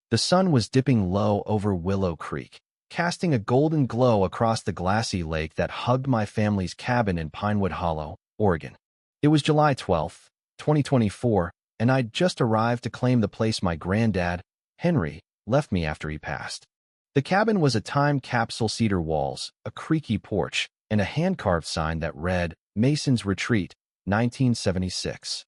The sun was dipping low over Willow Creek, casting a golden glow across the glassy lake that hugged my family's cabin in Pinewood Hollow, Oregon. It was July 12th, 2024, and I'd just arrived to claim the place my granddad, Henry, left me after he passed. The cabin was a time capsule, cedar walls, a creaky porch, and a hand-carved sign that read, Mason's Retreat, 1976.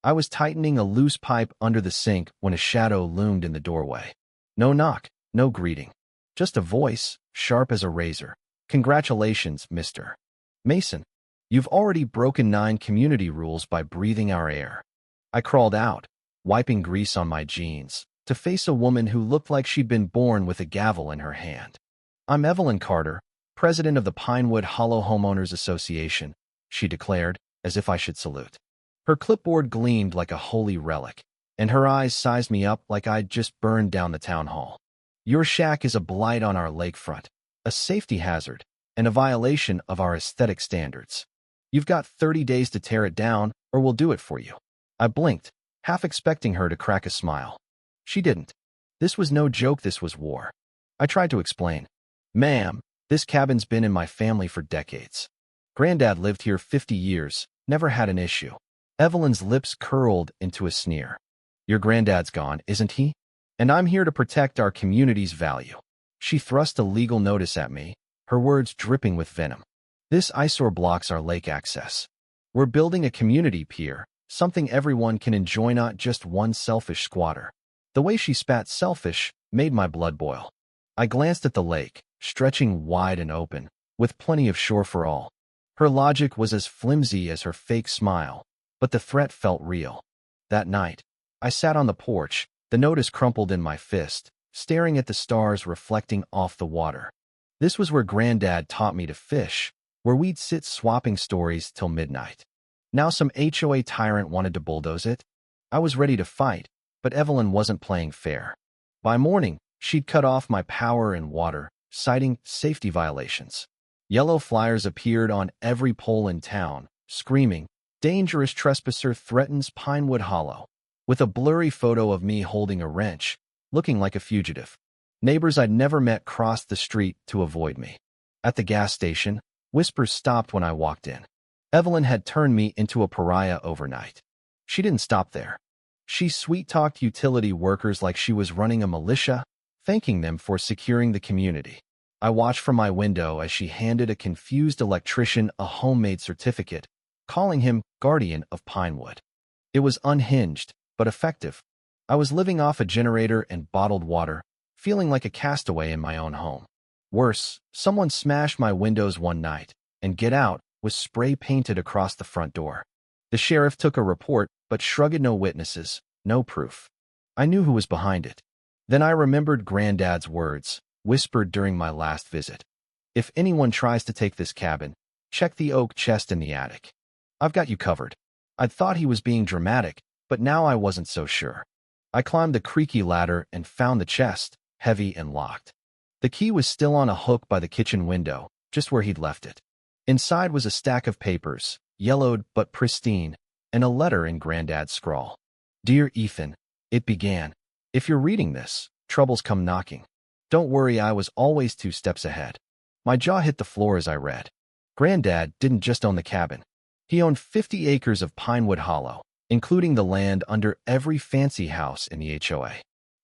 I was tightening a loose pipe under the sink when a shadow loomed in the doorway. No knock, no greeting. Just a voice, sharp as a razor. Congratulations, Mr. Mason. You've already broken 9 community rules by breathing our air. I crawled out, wiping grease on my jeans, to face a woman who looked like she'd been born with a gavel in her hand. I'm Evelyn Carter, president of the Pinewood Hollow Homeowners Association, she declared, as if I should salute. Her clipboard gleamed like a holy relic, and her eyes sized me up like I'd just burned down the town hall. Your shack is a blight on our lakefront, a safety hazard, and a violation of our aesthetic standards. You've got 30 days to tear it down, or we'll do it for you. I blinked, half expecting her to crack a smile. She didn't. This was no joke, this was war. I tried to explain. Ma'am, this cabin's been in my family for decades. Granddad lived here 50 years, never had an issue. Evelyn's lips curled into a sneer. Your granddad's gone, isn't he? And I'm here to protect our community's value. She thrust a legal notice at me, her words dripping with venom. This eyesore blocks our lake access. We're building a community pier, something everyone can enjoy, not just one selfish squatter. The way she spat selfish made my blood boil. I glanced at the lake, stretching wide and open, with plenty of shore for all. Her logic was as flimsy as her fake smile, but the threat felt real. That night, I sat on the porch, the notice crumpled in my fist, staring at the stars reflecting off the water. This was where Granddad taught me to fish, where we'd sit swapping stories till midnight. Now some HOA tyrant wanted to bulldoze it. I was ready to fight, but Evelyn wasn't playing fair. By morning, she'd cut off my power and water, citing safety violations. Yellow flyers appeared on every pole in town, screaming, Dangerous trespasser threatens Pinewood Hollow, with a blurry photo of me holding a wrench, looking like a fugitive. Neighbors I'd never met crossed the street to avoid me. At the gas station, whispers stopped when I walked in. Evelyn had turned me into a pariah overnight. She didn't stop there. She sweet-talked utility workers like she was running a militia, thanking them for securing the community. I watched from my window as she handed a confused electrician a homemade certificate, calling him guardian of Pinewood. It was unhinged, but effective. I was living off a generator and bottled water, feeling like a castaway in my own home. Worse, someone smashed my windows one night, and "Get out" was spray painted across the front door. The sheriff took a report, but shrugged. No witnesses, no proof. I knew who was behind it. Then I remembered Granddad's words, whispered during my last visit. If anyone tries to take this cabin, check the oak chest in the attic. I've got you covered. I'd thought he was being dramatic, but now I wasn't so sure. I climbed the creaky ladder and found the chest, heavy and locked. The key was still on a hook by the kitchen window, just where he'd left it. Inside was a stack of papers, yellowed but pristine, and a letter in Granddad's scrawl. Dear Ethan, it began. If you're reading this, troubles come knocking. Don't worry, I was always 2 steps ahead. My jaw hit the floor as I read. Granddad didn't just own the cabin. He owned 50 acres of Pinewood Hollow, including the land under every fancy house in the HOA.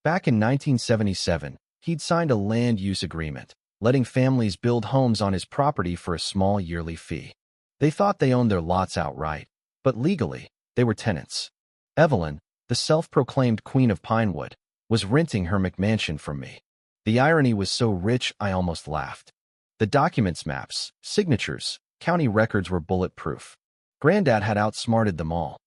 Back in 1977, he'd signed a land use agreement, letting families build homes on his property for a small yearly fee. They thought they owned their lots outright, but legally, they were tenants. Evelyn, the self-proclaimed queen of Pinewood, was renting her McMansion from me. The irony was so rich I almost laughed. The documents, maps, signatures, county records were bulletproof. Granddad had outsmarted them all.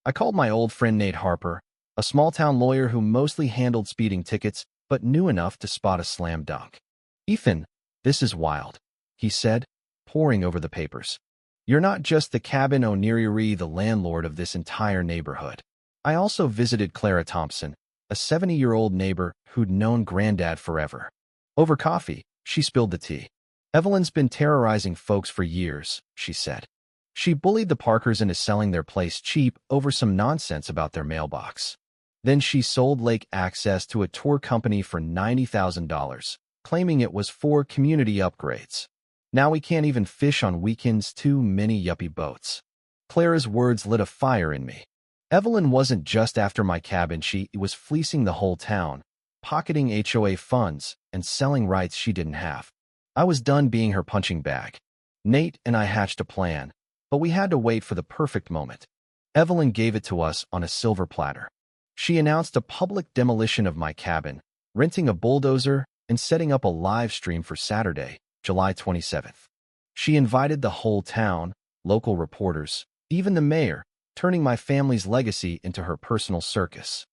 I called my old friend Nate Harper, a small-town lawyer who mostly handled speeding tickets but knew enough to spot a slam dunk. Ethan, this is wild, he said, poring over the papers. You're not just the cabin owner, the landlord of this entire neighborhood. I also visited Clara Thompson, a 70-year-old neighbor who'd known Granddad forever. Over coffee, she spilled the tea. Evelyn's been terrorizing folks for years, she said. She bullied the Parkers into selling their place cheap over some nonsense about their mailbox. Then she sold lake access to a tour company for $90,000, claiming it was for community upgrades. Now we can't even fish on weekends, too many yuppie boats. Clara's words lit a fire in me. Evelyn wasn't just after my cabin, she was fleecing the whole town, pocketing HOA funds, and selling rights she didn't have. I was done being her punching bag. Nate and I hatched a plan, but we had to wait for the perfect moment. Evelyn gave it to us on a silver platter. She announced a public demolition of my cabin, renting a bulldozer, and setting up a live stream for Saturday, July 27th. She invited the whole town, local reporters, even the mayor, turning my family's legacy into her personal circus.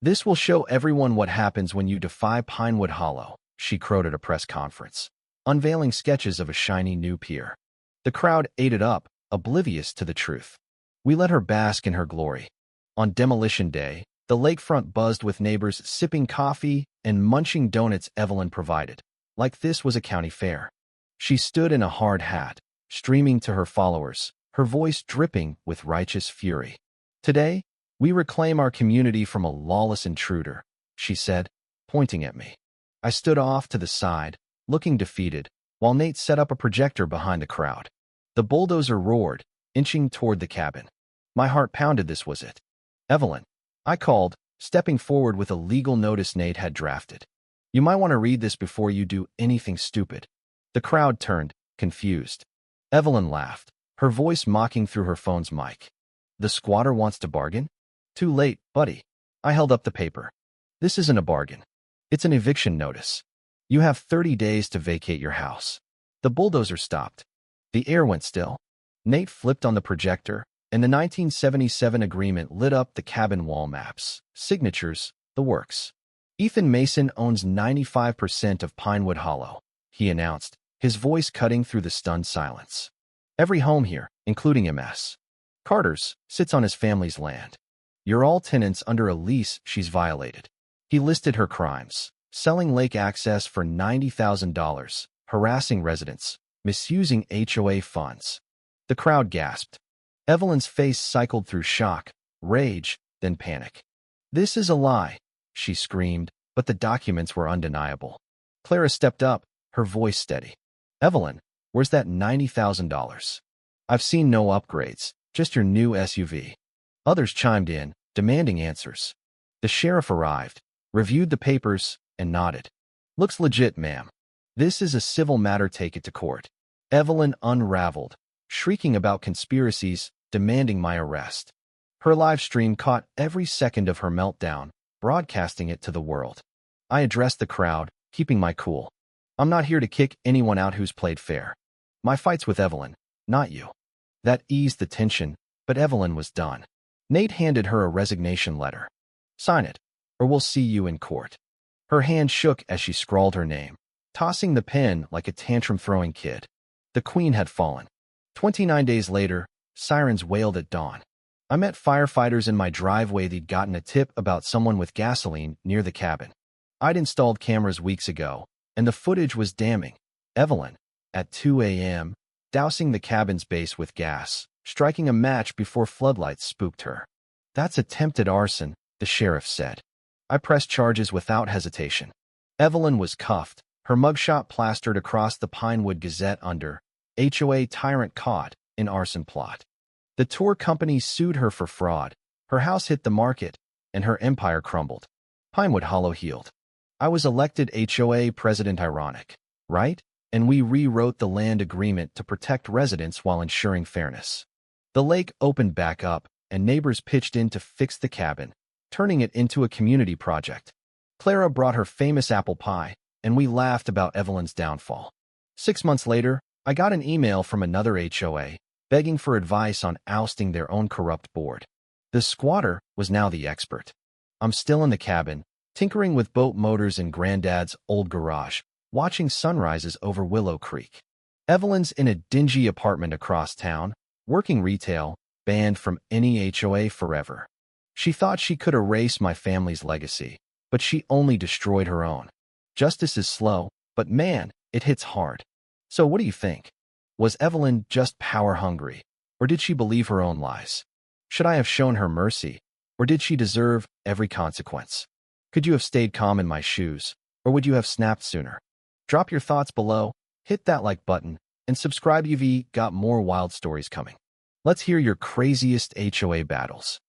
"This will show everyone what happens when you defy Pinewood Hollow," she crowed at a press conference, unveiling sketches of a shiny new pier. The crowd ate it up, oblivious to the truth. We let her bask in her glory. On demolition day, the lakefront buzzed with neighbors sipping coffee and munching donuts Evelyn provided, like this was a county fair. She stood in a hard hat, streaming to her followers, her voice dripping with righteous fury. "Today, we reclaim our community from a lawless intruder," she said, pointing at me. I stood off to the side, looking defeated, while Nate set up a projector behind the crowd. The bulldozer roared, inching toward the cabin. My heart pounded. This was it. "Evelyn," I called, stepping forward with a legal notice Nate had drafted. "You might want to read this before you do anything stupid." The crowd turned, confused. Evelyn laughed, her voice mocking through her phone's mic. "The squatter wants to bargain?" "Too late, buddy." I held up the paper. "This isn't a bargain. It's an eviction notice. You have 30 days to vacate your house." The bulldozer stopped. The air went still. Nate flipped on the projector, and the 1977 agreement lit up the cabin wall maps, signatures, the works. "Ethan Mason owns 95% of Pinewood Hollow," he announced, his voice cutting through the stunned silence. "Every home here, including MS. Carter's, sits on his family's land. You're all tenants under a lease she's violated." He listed her crimes: selling lake access for $90,000, harassing residents, misusing HOA funds. The crowd gasped. Evelyn's face cycled through shock, rage, then panic. "This is a lie," she screamed, but the documents were undeniable. Clara stepped up, her voice steady. "Evelyn, where's that $90,000? I've seen no upgrades, just your new SUV." Others chimed in, demanding answers. The sheriff arrived, reviewed the papers, and nodded. "Looks legit, ma'am. This is a civil matter, take it to court." Evelyn unraveled, shrieking about conspiracies, demanding my arrest. Her live stream caught every second of her meltdown, broadcasting it to the world. I addressed the crowd, keeping my cool. "I'm not here to kick anyone out who's played fair. My fight's with Evelyn, not you." That eased the tension, but Evelyn was done. Nate handed her a resignation letter. "Sign it, or we'll see you in court." Her hand shook as she scrawled her name, tossing the pen like a tantrum-throwing kid. The queen had fallen. 29 days later, sirens wailed at dawn. I met firefighters in my driveway. They'd gotten a tip about someone with gasoline near the cabin. I'd installed cameras weeks ago, and the footage was damning. Evelyn, at 2 a.m., dousing the cabin's base with gas, striking a match before floodlights spooked her. "That's attempted arson," the sheriff said. I pressed charges without hesitation. Evelyn was cuffed, her mugshot plastered across the Pinewood Gazette under HOA tyrant caught in arson plot. The tour company sued her for fraud. Her house hit the market, and her empire crumbled. Pinewood Hollow healed. I was elected HOA president. Ironic, right? And we rewrote the land agreement to protect residents while ensuring fairness. The lake opened back up, and neighbors pitched in to fix the cabin, turning it into a community project. Clara brought her famous apple pie, and we laughed about Evelyn's downfall. 6 months later, I got an email from another HOA, begging for advice on ousting their own corrupt board. The squatter was now the expert. I'm still in the cabin, tinkering with boat motors in Granddad's old garage, watching sunrises over Willow Creek. Evelyn's in a dingy apartment across town, working retail, banned from any HOA forever. She thought she could erase my family's legacy, but she only destroyed her own. Justice is slow, but man, it hits hard. So what do you think? Was Evelyn just power hungry, or did she believe her own lies? Should I have shown her mercy, Or did she deserve every consequence? Could you have stayed calm in my shoes, or would you have snapped sooner? Drop your thoughts below, hit that like button, and subscribe. You've got more wild stories coming. Let's hear your craziest HOA battles.